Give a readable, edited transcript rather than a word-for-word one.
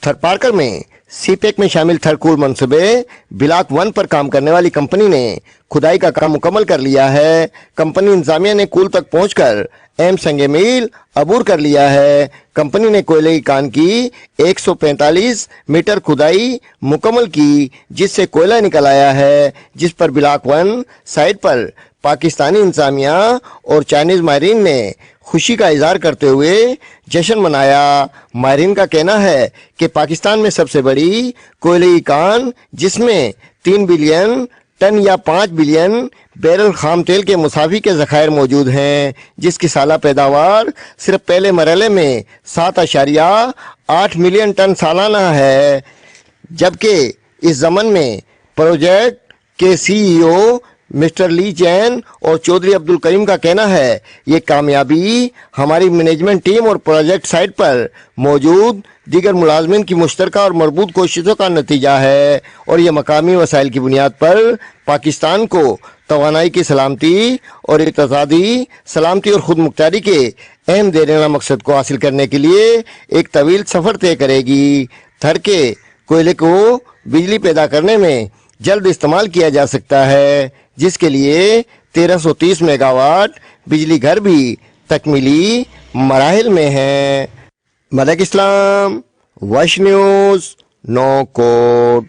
थरपारकर में सीपेक में शामिल थरकूल मंसूबे ब्लॉक 1 पर काम करने वाली कंपनी ने खुदाई का काम मुकम्मल कर लिया है। कंपनी इंतजामिया ने कूल तक पहुंचकर एम संगे मील अबूर कर लिया है। कंपनी ने कोयले की कान की 145 मीटर खुदाई मुकम्मल की, जिससे कोयला निकल आया है, जिस पर ब्लॉक 1 साइट पर पाकिस्तानी इंतजामिया और चाइनीज माहरीन ने खुशी का इजहार करते हुए जश्न मनाया। माहरीन का कहना है कि पाकिस्तान में सबसे बड़ी कोयले की कान, जिसमें 3 बिलियन टन या 5 बिलियन बैरल खाम तेल के मुसाफी के ज़खायर मौजूद हैं, जिसकी साला पैदावार सिर्फ पहले मरहले में 7.8 मिलियन टन सालाना है। जबकि इस ज़मन में प्रोजेक्ट के CEO मिस्टर ली चैन और चौधरी अब्दुल करीम का कहना है, ये कामयाबी हमारी मैनेजमेंट टीम और प्रोजेक्ट साइट पर मौजूद दीगर मुलाजमिन की मुश्तरका और मरबूत कोशिशों का नतीजा है और ये मकामी वसाइल की बुनियाद पर पाकिस्तान को तवानाई की सलामती और इक़्तिसादी सलामती और खुद मुख्तारी के अहम देनेवाला मकसद को हासिल करने के लिए एक तवील सफ़र तय करेगी। थर के कोयले को बिजली पैदा करने में जल्द इस्तेमाल किया जा सकता है, जिसके लिए 1330 मेगावाट बिजली घर भी तकमीली मराहिल में हैं। मलक इस्लाम, वश न्यूज़, नो कोड।